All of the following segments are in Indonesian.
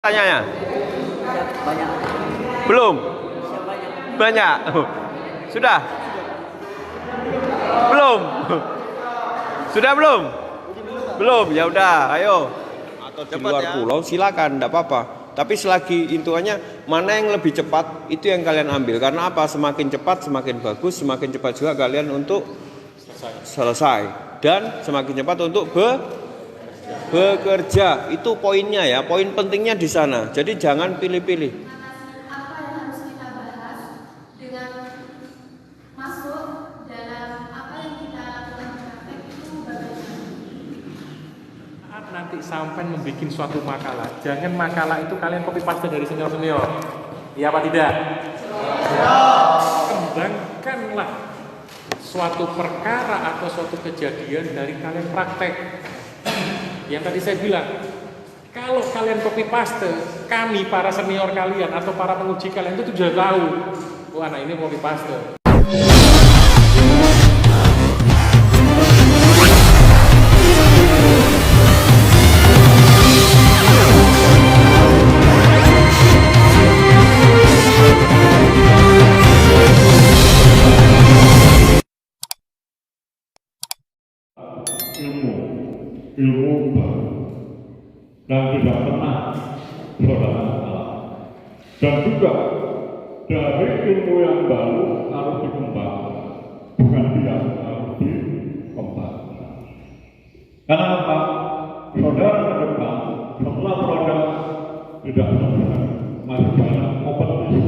Tanyanya? Banyak. Belum? Banyak. Sudah? Belum? Sudah belum? Belum. Ya udah, ayo. Atau di luar pulau silakan, enggak apa-apa. Tapi selagi intuannya mana yang lebih cepat itu yang kalian ambil. Karena apa? Semakin cepat semakin bagus, semakin cepat juga kalian untuk selesai dan semakin cepat untuk bekerja. Itu poinnya ya, poin pentingnya di sana. Jadi jangan pilih-pilih. Apa yang harus kita bahas dengan masuk dalam apa yang kita lakukan di praktek itu bagaimana? Saat nanti sampai membuat suatu makalah, jangan makalah itu kalian copy paste dari senior-senior. Iya apa tidak? Kembangkanlah suatu perkara atau suatu kejadian dari kalian praktek. Yang tadi saya bilang, kalau kalian copy paste, kami para senior kalian atau para penguji kalian itu sudah tahu, oh anak ini copy paste. ilmu baru dan tidak pernah bermasalah. Dan juga dari ilmu yang baru harus dikembangkan, bukan tidak harus dikembangkan. Karena apa? Saudara ke depan setelah produk tidak selesai, masih banyak kompetisi.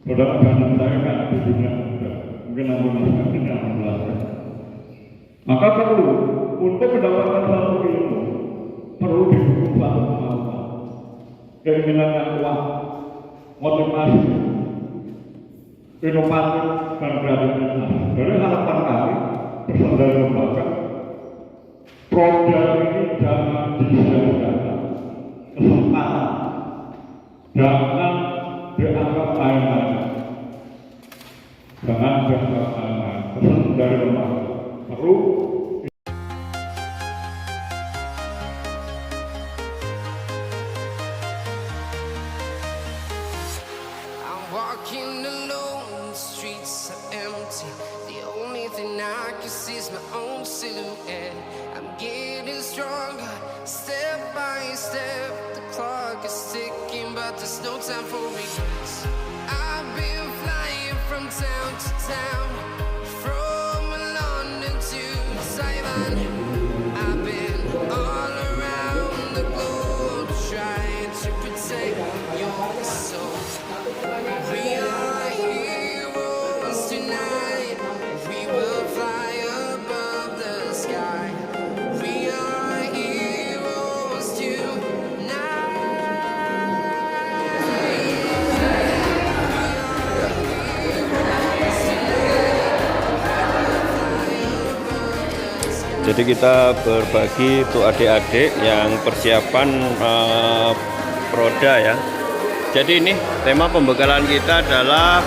Saudara jangan sayangkan di dunia muda, mungkin Indonesia tidak menjelaskan. Maka perlu untuk mendapatkan satu ilmu perlu didukung satu kemampuan, keinginan yang kuat, motivasi, inovasi dan kreativitas. Dari harapan kami bersama lembaga, program ini jangan disia-siakan, kesempatan jangan dianggap main-main, jangan dianggap main-main. Pesan dari lembaga perlu. Walking alone, the streets are empty. The only thing I can see is my own silhouette. I'm getting stronger, step by step. The clock is ticking, but there's no time for regrets. I've been flying from town to town, from London to Taiwan. I've been all around the globe trying to protect your soul. We are heroes tonight. We will fly above the sky. We are heroes tonight. Jadi kita berbagi untuk adik-adik yang persiapan Proda ya. Jadi ini tema pembekalan kita adalah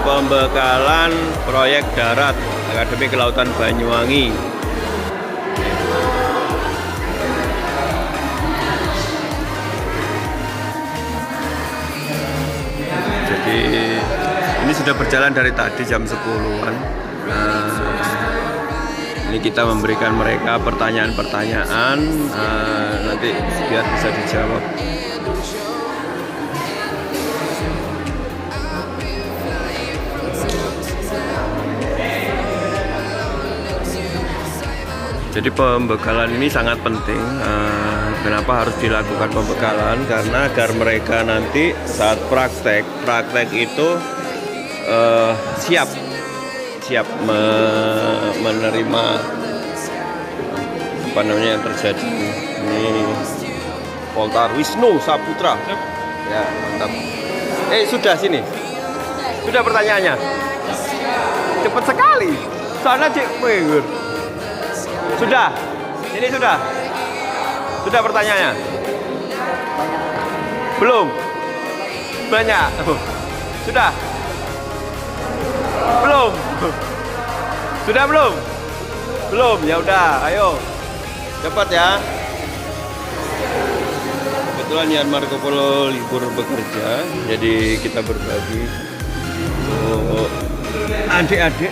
pembekalan proyek darat Akademi Kelautan Banyuwangi. Jadi ini sudah berjalan dari tadi jam 10-an. Ini kita memberikan mereka pertanyaan-pertanyaan, nanti biar bisa dijawab. Jadi pembekalan ini sangat penting. Kenapa harus dilakukan pembekalan? Karena agar mereka nanti saat praktek itu siap menerima apa namanya yang terjadi. Ini Poltar Wisnu Saputra. Ya mantap. Sudah sini. Sudah pertanyaannya. Cepat sekali. Sana cek pengur. Sudah, ini sudah pertanyaannya? Belum? Banyak? Sudah? Belum? Sudah belum? Belum, ya udah, ayo cepat ya. kebetulan Yan Marco Polo libur bekerja, jadi kita berbagi untuk adik-adik.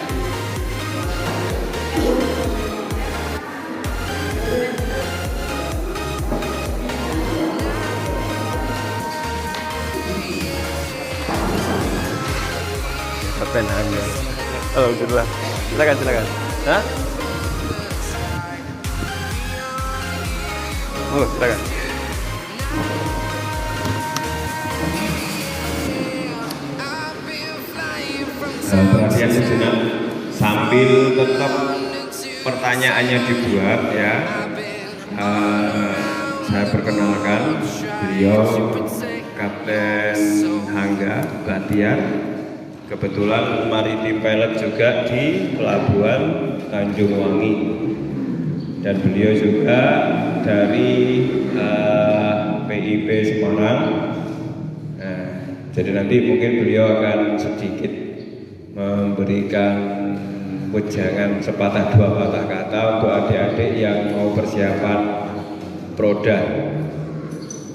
Kapten Hangga. Oh, alhamdulillah. Silakan. Hah? Oh, silakan. Perhatian sejenak sambil tetap pertanyaannya dibuat ya. Saya perkenalkan beliau Kapten Hangga Bahtiar. Kebetulan maritim pilot juga di Pelabuhan Tanjung Wangi, dan beliau juga dari PIP Semarang. Nah, jadi nanti mungkin beliau akan sedikit memberikan wejangan sepatah dua patah kata untuk adik-adik yang mau persiapan proda.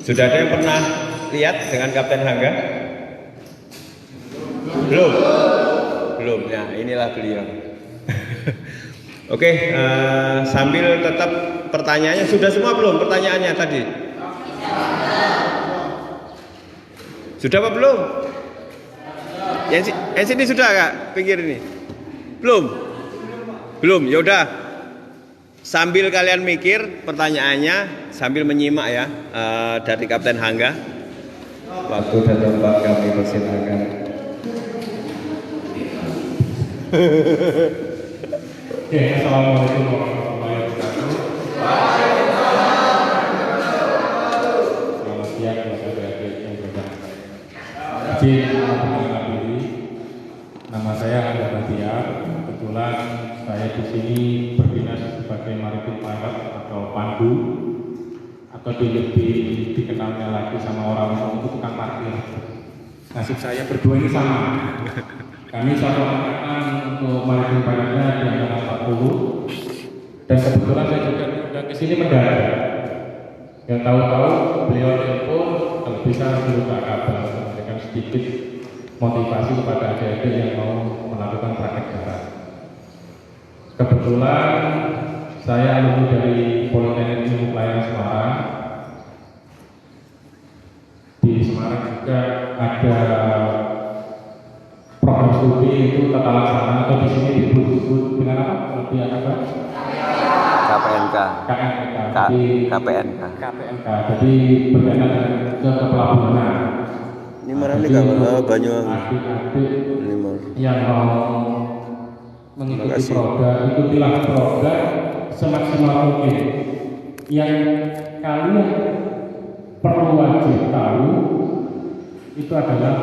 Sudah ada yang pernah lihat dengan Kapten Hangga? Belum. Ya, inilah beliau. Oke, sambil tetap pertanyaannya sudah semua belum pertanyaannya tadi? Sudah apa belum? Yang sini sudah Kak? Pinggir ini. Belum. Yaudah. Sambil kalian mikir pertanyaannya sambil menyimak ya dari Kapten Hangga. Waktu dan tempat kami persilakan. Oke, assalamualaikum warahmatullahi wabarakatuh. Selamat siang kepada adik yang berbahagia. Izin memperkenalkan diri. Nama saya Hangga Bahtiar. Kebetulan saya di sini berdinas sebagai maritim pilot atau pandu, atau lebih dikenalnya lagi sama orang itu tukang parkir. Nasib saya berdua ini sama. Kami satu angkatan untuk maritim pilotnya di angkatan 40, dan kebetulan saya juga diundang ke sini mendadak. Yang tahu-tahu beliau telepon kalau bisa dibuka kabar, memberikan sedikit motivasi kepada adik-adik yang mau melakukan praktek darat. Kebetulan saya alumni dari Politeknik Ilmu Pelayaran Semarang. Di Semarang juga ada program studi itu tata laksana, atau di sini disebut dengan apa? Lebih apa? KPNK. Jadi berkaitan dengan kepelabuhanan. Ini mana nih Kak? Banyuwangi. Adik-adik yang mau mengikuti program, ikutilah program semaksimal mungkin. Yang kalian perlu wajib tahu itu adalah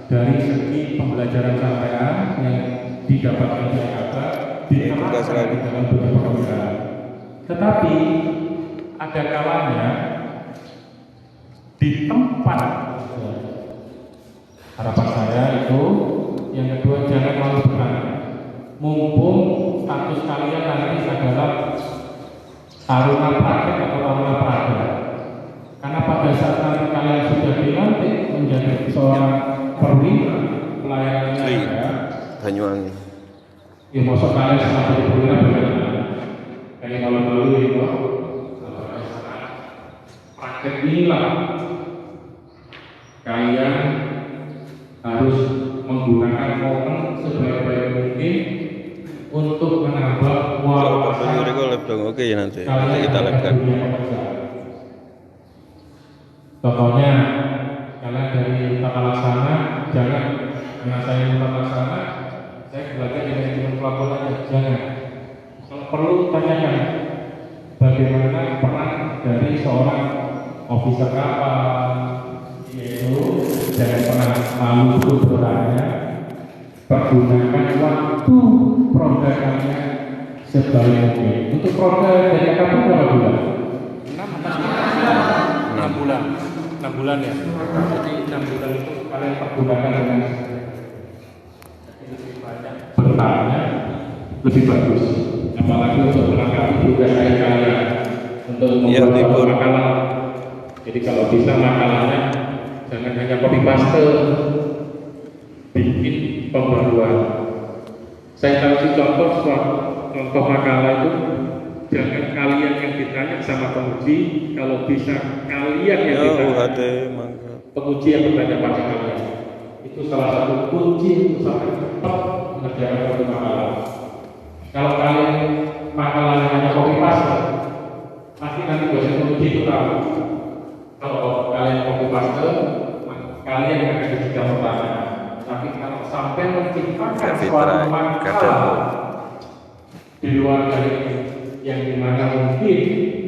dari segi pembelajaran sampean yang didapatkan di Jakarta diterapkan di dalam dunia pekerjaan. Tetapi ada kalanya di tempat, harapan saya itu yang kedua, jangan malu bertanya. Mumpung status kalian nanti adalah taruna praktek atau taruna praga, karena pada saat nanti kalian sudah dilantik menjadi seorang perwira pelayanannya ya, Banyuwangi. ya masuk kalian sama jadi perwira bagaimana? Kayak kalau dulu itu praktek inilah kalian harus menggunakan momen sebaik-baik mungkin untuk menambah wawasan Oke ya nanti kita lihatkan. Contohnya kalian dari tata laksana, jangan karena saya tata laksana saya belajar dengan ilmu pelabuhan aja, jangan. Kalau perlu tanyakan bagaimana peran dari seorang officer kapal, yaitu jangan pernah malu untuk bertanya. Pergunakan waktu program kalian sebaik mungkin. Untuk program dari kapan berapa bulan? 6 bulan. 6 bulan ya. Jadi 6 bulan itu kalian pergunakan dengan lebih banyak bertanya, lebih bagus. Apalagi untuk melengkapi tugas kalian untuk membuat makalah Jadi kalau bisa makalahnya jangan hanya copy paste, bikin pembaruan. Saya kasih contoh makalah itu, jangan kalian yang ditanya sama penguji, kalau bisa kalian yang ditanya. Penguji yang bertanya pada kalian. Itu salah satu kunci untuk sampai cepat mengerjakan satu makalah. Kalau kalian makalahnya hanya copy paste, pasti nanti dosen penguji itu tahu. Kalau kalian copy paste, kalian yang akan dijadikan pertanyaan. Tapi kalau sampai menciptakan suatu makalah di luar dari yang dimana mungkin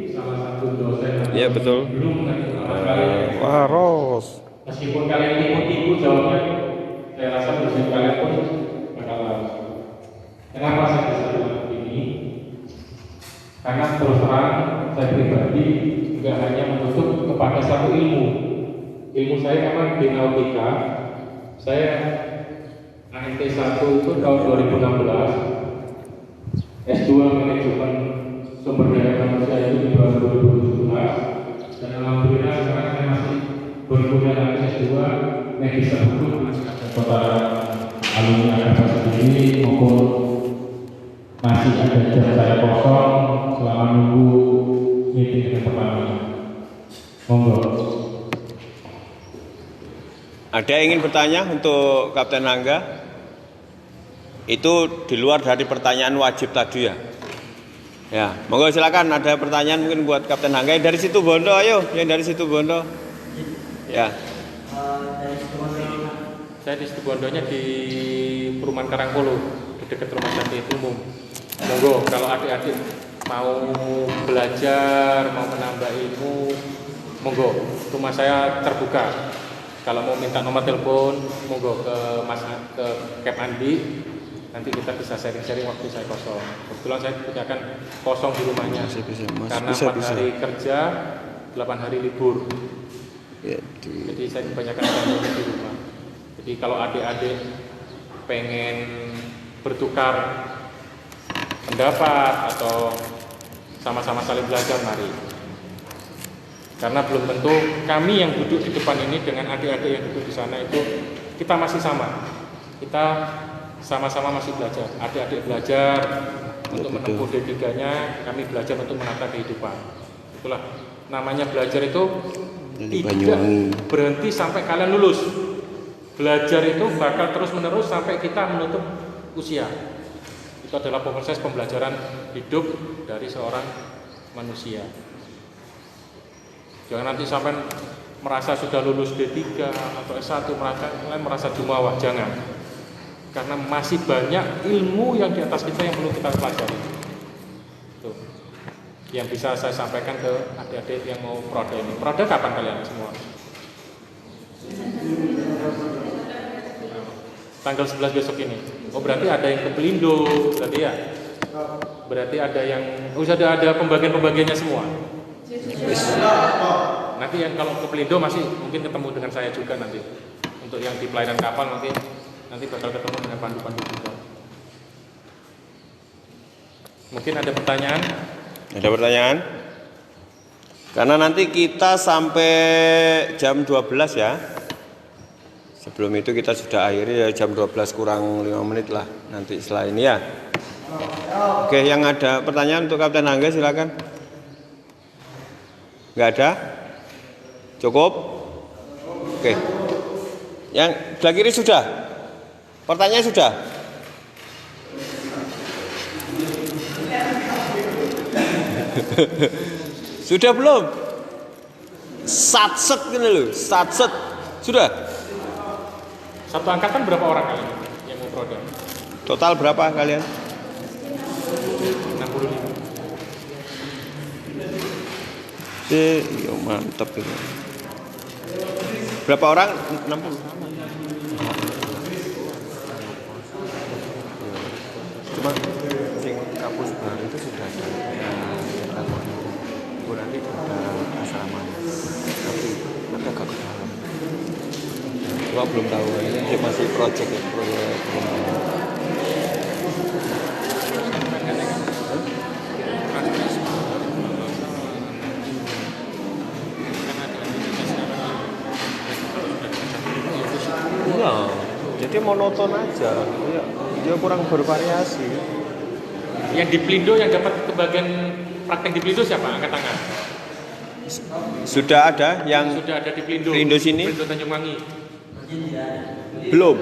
salah satu dosen belum kalian. Wah, Ros. Meskipun kalian ikut-ikut jawabnya, saya rasa dosen kalian pun bakal lalu. Kenapa saya bisa bilang ini? Karena terus terang saya pribadi juga hanya menutup kepada satu ilmu. Ilmu saya memang di nautika. Saya ANT 1 itu tahun 2016, S2 manajemen sumber daya manusia itu di tahun 2017, dan alhamdulillah sekarang saya masih berkuliah lagi S2 medis hukum kepada alumni akademi sendiri maupun masih ada jam saya kosong selama nunggu meeting dengan pertama. Monggo. Ada yang ingin bertanya untuk Kapten Angga? Itu di luar dari pertanyaan wajib tadi ya. Ya, monggo silakan, ada pertanyaan mungkin buat Kapten Angga yang dari situ Bondo, ayo, yang dari situ Bondo. Ya. Saya di situ Bondonya di Perumahan Karangpolo, di dekat rumah sakit umum. Monggo kalau adik-adik mau belajar, mau menambah ilmu, monggo, rumah saya terbuka. Kalau mau minta nomor telepon, monggo ke ke Cap Andi. Nanti kita bisa sharing-sharing waktu saya kosong. Kebetulan saya punya kosong di rumahnya. Karena 4 hari kerja, 8 hari libur. Jadi saya kebanyakan di rumah. Jadi kalau adik-adik pengen bertukar pendapat atau sama-sama saling belajar, mari. Karena belum tentu kami yang duduk di depan ini dengan adik-adik yang duduk di sana itu kita masih sama. Kita sama-sama masih belajar. Adik-adik belajar untuk menempuh D3-nya, kami belajar untuk menata kehidupan. Itulah namanya belajar itu tidak berhenti sampai kalian lulus. Belajar itu bakal terus-menerus sampai kita menutup usia. Itu adalah proses pembelajaran hidup dari seorang manusia. Jangan nanti sampai merasa sudah lulus D3 atau S1 merasa jumawa, jangan. Karena masih banyak ilmu yang di atas kita yang perlu kita pelajari. Tuh. Yang bisa saya sampaikan ke adik-adik yang mau prode ini. Prode kapan kalian semua? Tanggal 11 besok ini. Oh, berarti ada yang ke Pelindo, berarti ya? Berarti ada yang sudah ada pembagian-pembagiannya semua. Nanti yang kalau ke Pelindo masih mungkin ketemu dengan saya juga nanti. Untuk yang di pelayanan kapal nanti bakal ketemu dengan pandu-pandu juga. Mungkin ada pertanyaan? Ada pertanyaan? Karena nanti kita sampai jam 12 ya. Sebelum itu kita sudah akhiri ya, jam 12 kurang 5 menit lah nanti setelah ini ya. Oke, yang ada pertanyaan untuk Kapten Angga silakan. Enggak ada? Cukup? Oke. Yang sebelah kiri sudah? Pertanyaan sudah? Sudah belum? Satset kan lu, satset. Sudah? Satu angkatan berapa orang kalian yang mau prode? Total berapa kalian? 65. Iya mantap itu. Berapa orang? 60. Cuma sing kampus baru itu sudah ada nanti ada asramanya, tapi agak ke dalam. Cuma belum tahu, ini masih proyek Iya, jadi monoton aja. Ya, dia kurang bervariasi. Yang di Pelindo yang dapat kebagian praktek di Pelindo siapa? Angkat tangan. Sudah ada yang Sudah ada di Pelindo. Pelindo sini? Pelindo Tanjungwangi. belum?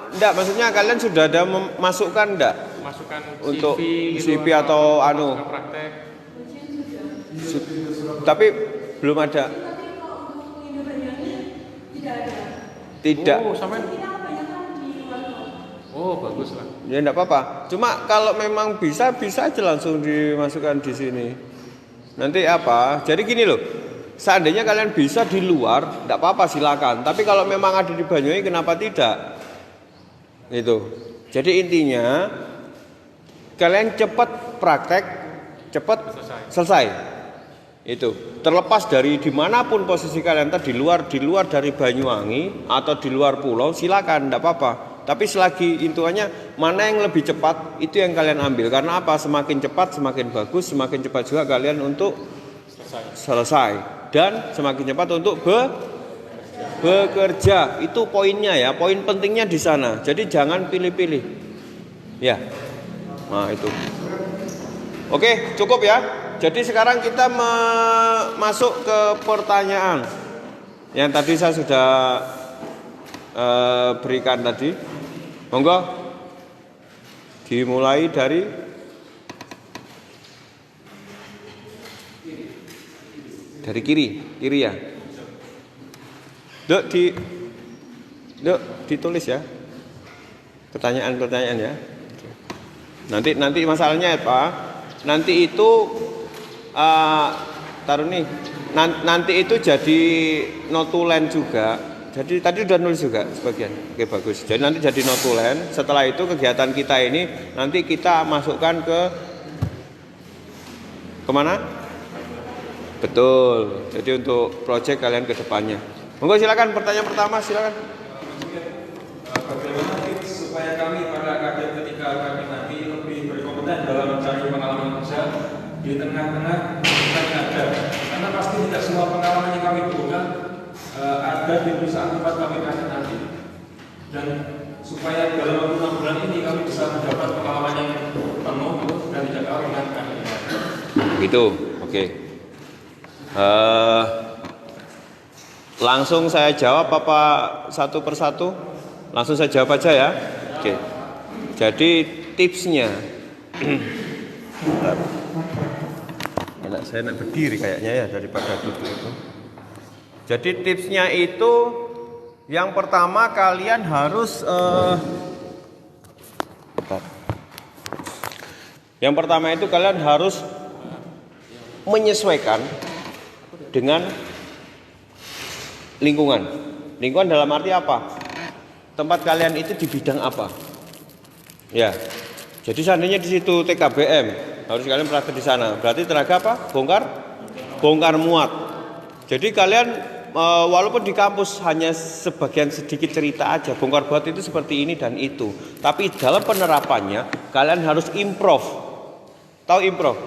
Enggak, maksudnya kalian sudah ada memasukkan enggak? Masukkan Untuk CV, CV atau anu? praktek. Tapi belum ada. Tidak. Oh, sampai. Oh, bagus lah. Ya enggak apa-apa. Cuma kalau memang bisa aja langsung dimasukkan di sini. Nanti apa? Jadi gini loh. Seandainya kalian bisa di luar, enggak apa-apa silakan. Tapi kalau memang ada di Banyuwangi kenapa tidak? Itu. Jadi intinya kalian cepat praktek, cepat selesai. Itu. Terlepas dari dimanapun posisi kalian, entah di luar dari Banyuwangi atau di luar pulau, silakan, enggak apa-apa. Tapi selagi intuannya mana yang lebih cepat itu yang kalian ambil. Karena apa? Semakin cepat semakin bagus, semakin cepat juga kalian untuk selesai. Dan semakin cepat untuk bekerja. Itu poinnya ya, poin pentingnya di sana. Jadi jangan pilih-pilih. Ya. Nah, itu. Oke, cukup ya. Jadi sekarang kita masuk ke pertanyaan. Yang tadi saya sudah berikan tadi. Monggo dimulai dari kiri ya. Duk ditulis ya. Pertanyaan ya. Nanti masalahnya apa? Nanti itu taruh nih. Nanti itu jadi notulen juga. Jadi tadi udah nulis juga sebagian. Oke, bagus. Jadi nanti jadi notulen. Setelah itu kegiatan kita ini nanti kita masukkan ke kemana? Betul. Jadi untuk proyek kalian ke depannya. Monggo silakan pertanyaan pertama silakan. Bagaimana tips supaya kami para kader ketika kami nanti lebih berkompeten dalam mencari pengalaman kerja di tengah-tengah yang ada? Karena pasti tidak semua pengalaman yang kami butuhkan ada di perusahaan tempat kami nanti. Dan supaya dalam waktu 6 bulan ini kami bisa mendapat pengalaman yang penuh dan tidak kalah dengan kami. Itu, oke. Langsung saya jawab apa satu persatu? Langsung saya jawab aja ya. Oke. Jadi tipsnya, saya nak berdiri kayaknya ya daripada duduk itu. Jadi tipsnya itu yang pertama kalian harus yang pertama itu kalian harus menyesuaikan dengan lingkungan. Lingkungan dalam arti apa? Tempat kalian itu di bidang apa? Ya. Jadi seandainya di situ TKBM, harus kalian praktek di sana. Berarti tenaga apa? Bongkar muat. Jadi kalian walaupun di kampus hanya sebagian sedikit cerita aja, bongkar muat itu seperti ini dan itu. Tapi dalam penerapannya kalian harus improve. Tahu improve?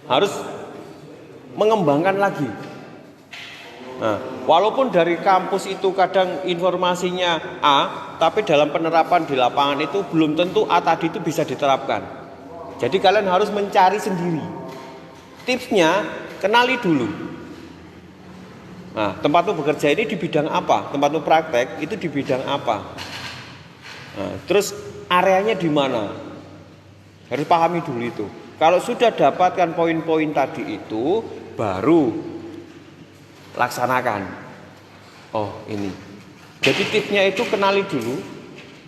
Harus mengembangkan lagi. Nah, walaupun dari kampus itu kadang informasinya A, tapi dalam penerapan di lapangan itu belum tentu A tadi itu bisa diterapkan. Jadi kalian harus mencari sendiri. Tipsnya, kenali dulu. Nah, tempatmu bekerja ini di bidang apa? Tempatmu praktek itu di bidang apa? Nah, terus areanya di mana? Harus pahami dulu itu. Kalau sudah dapatkan poin-poin tadi itu, baru laksanakan. Oh, ini. Jadi tipsnya itu kenali dulu,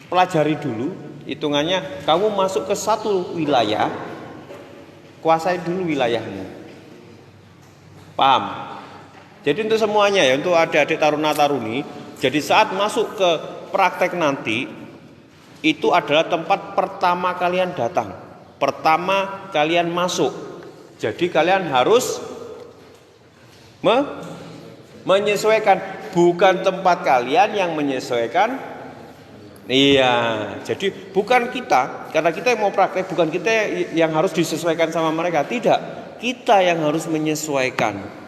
pelajari dulu. Hitungannya kamu masuk ke satu wilayah, kuasai dulu wilayahmu. Paham? Jadi untuk semuanya ya, untuk adik-adik taruna-taruni, jadi saat masuk ke praktek nanti, itu adalah tempat pertama kalian datang. Pertama kalian masuk. Jadi kalian harus menyesuaikan, bukan tempat kalian yang menyesuaikan. Iya, jadi bukan kita, karena kita yang mau praktek, bukan kita yang harus disesuaikan sama mereka. Tidak, kita yang harus menyesuaikan.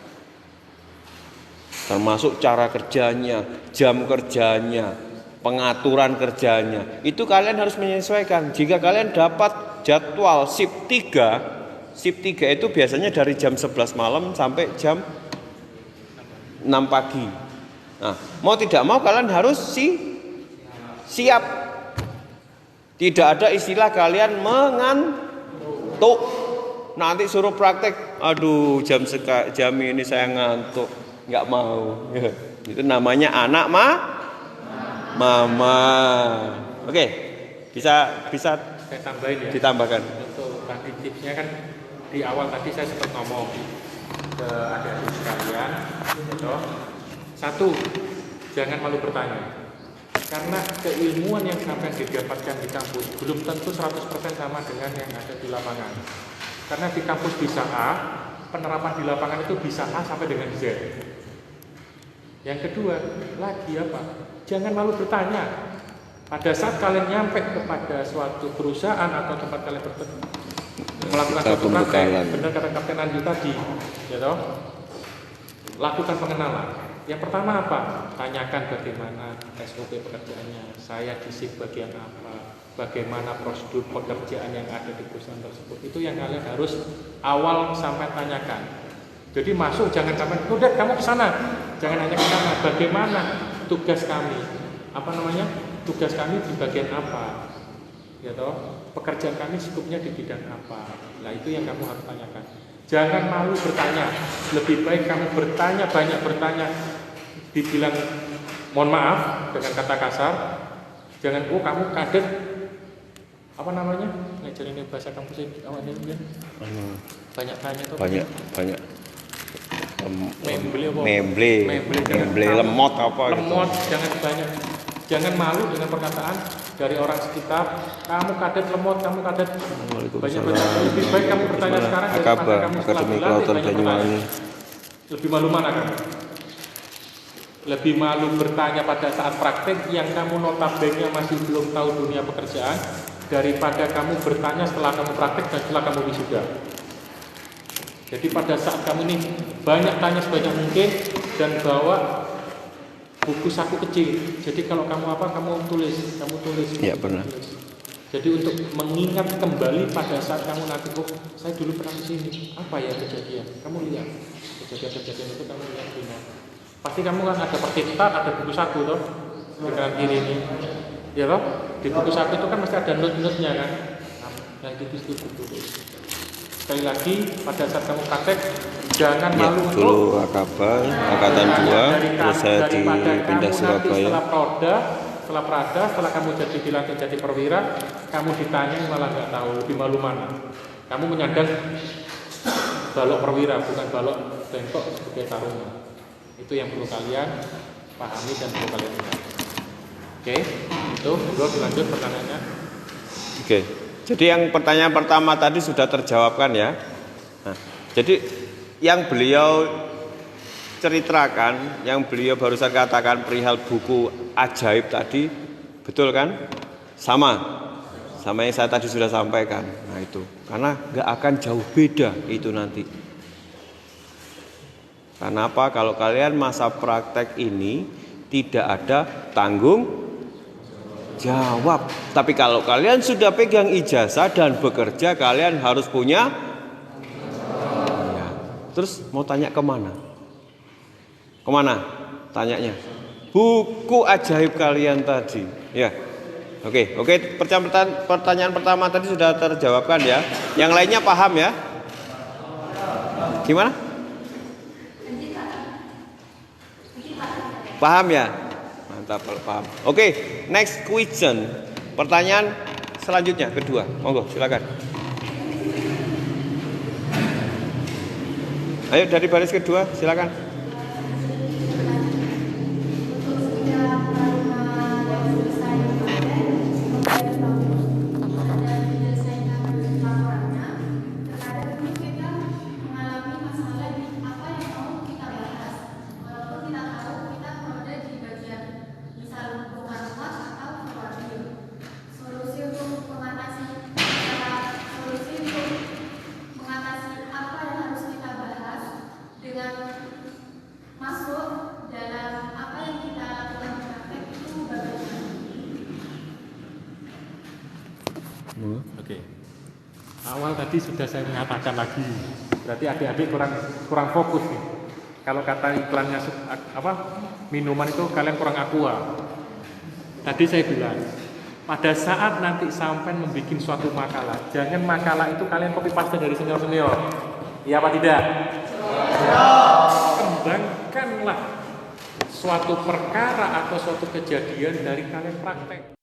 termasuk cara kerjanya, jam kerjanya, pengaturan kerjanya. Itu kalian harus menyesuaikan. Jika kalian dapat jadwal shift 3 itu biasanya dari jam 11 malam sampai jam 6 pagi. Nah, mau tidak mau kalian harus siap. Tidak ada istilah kalian mengantuk. Nanti suruh praktek, aduh jam ini saya ngantuk, nggak mau. Itu namanya anak mama. Oke, bisa saya tambahin ya. ditambahkan. Untuk tadi tipsnya kan di awal tadi saya sempat ngomong ke adik-adik sekalian, gitu. Satu, jangan malu bertanya. Karena keilmuan yang sampai didapatkan di kampus belum tentu 100% sama dengan yang ada di lapangan. Karena di kampus bisa A, penerapan di lapangan itu bisa A sampai dengan Z. Yang kedua, lagi apa? Jangan malu bertanya. Pada saat kalian nyampe kepada suatu perusahaan atau tempat kalian melakukan suatu praktek, benar kata Kapten Andi tadi, ya toh? Lakukan pengenalan. Yang pertama apa? Tanyakan bagaimana SOP pekerjaannya, saya di shift bagian apa, bagaimana prosedur pekerjaan yang ada di perusahaan tersebut. Itu yang kalian harus awal sampai tanyakan. Jadi masuk jangan sampai, udah kamu ke sana, jangan hanya ke sana. Bagaimana tugas kami? Tugas kami di bagian apa? Ya toh, pekerjaan kami skupnya di bidang apa? Nah itu yang kamu harus tanyakan. Jangan malu bertanya. Lebih baik kamu bertanya, banyak bertanya. Dibilang mohon maaf dengan kata kasar. Jangan kamu kadet ngajarin bahasa kampus ini awalnya banyak tanya tuh. Banyak. Memble lemot apa gitu. Lemot, jangan banyak. Jangan malu dengan perkataan dari orang sekitar. Kamu kadet lemot, kamu kadet. Banyak. Lebih baik kamu bertanya sekarang daripada kamu setelah bilang lebih malu mana kamu? Lebih malu bertanya pada saat praktek yang kamu notabene masih belum tahu dunia pekerjaan daripada kamu bertanya setelah kamu praktek dan setelah kamu wisuda. Jadi pada saat kamu ini banyak tanya sebanyak mungkin dan bawa buku saku kecil. Jadi kalau kamu kamu tulis. Iya benar. Jadi untuk mengingat kembali pada saat kamu nanti, saya dulu pernah di sini. Apa ya kejadian? Kamu lihat kejadian itu kamu lihat di mana? Pasti kamu kan ada pertiktat, ada buku saku toh di kanan kiri ini, ya toh? Di buku saku itu kan mesti ada note-note-nya kan? Nah itu tulis. Sekali lagi pada saat kamu praktek jangan malu dulu angkatan 2 terus saya dipindah Surabaya. Setelah Prada, setelah kamu dilantik jadi perwira, kamu ditanya malah nggak tahu, lebih malu mana? Kamu menyandang balok perwira bukan balok bengkok sebagai taruna. Itu yang perlu kalian pahami dan perlu kalian ingat. Oke, itu dilanjut pertanyaannya. Oke. Jadi yang pertanyaan pertama tadi sudah terjawabkan ya. Nah, jadi yang beliau ceritakan, yang beliau barusan katakan perihal buku ajaib tadi, betul kan? Sama yang saya tadi sudah sampaikan. Nah itu, karena nggak akan jauh beda itu nanti. Karena apa? Kalau kalian masa praktek ini tidak ada tanggung jawab. Tapi kalau kalian sudah pegang ijazah dan bekerja, kalian harus punya. Ya. Terus mau tanya kemana? Kemana? Tanyanya. Buku ajaib kalian tadi. Ya. Oke. Pertanyaan pertama tadi sudah terjawabkan ya. Yang lainnya paham ya? Gimana? Paham ya? Mantap kalau paham. Oke, next question. Pertanyaan selanjutnya kedua. Monggo, silakan. Ayo dari baris kedua, silakan. Dengan Awal tadi sudah saya mengatakan lagi, berarti adik-adik kurang fokus nih. Kalau kata iklannya minuman itu kalian kurang aqua. Tadi saya bilang, pada saat nanti sampai membuat suatu makalah, jangan makalah itu kalian copy paste dari senior-senior. Iya apa tidak? Kembangkanlah suatu perkara atau suatu kejadian dari kalian praktek.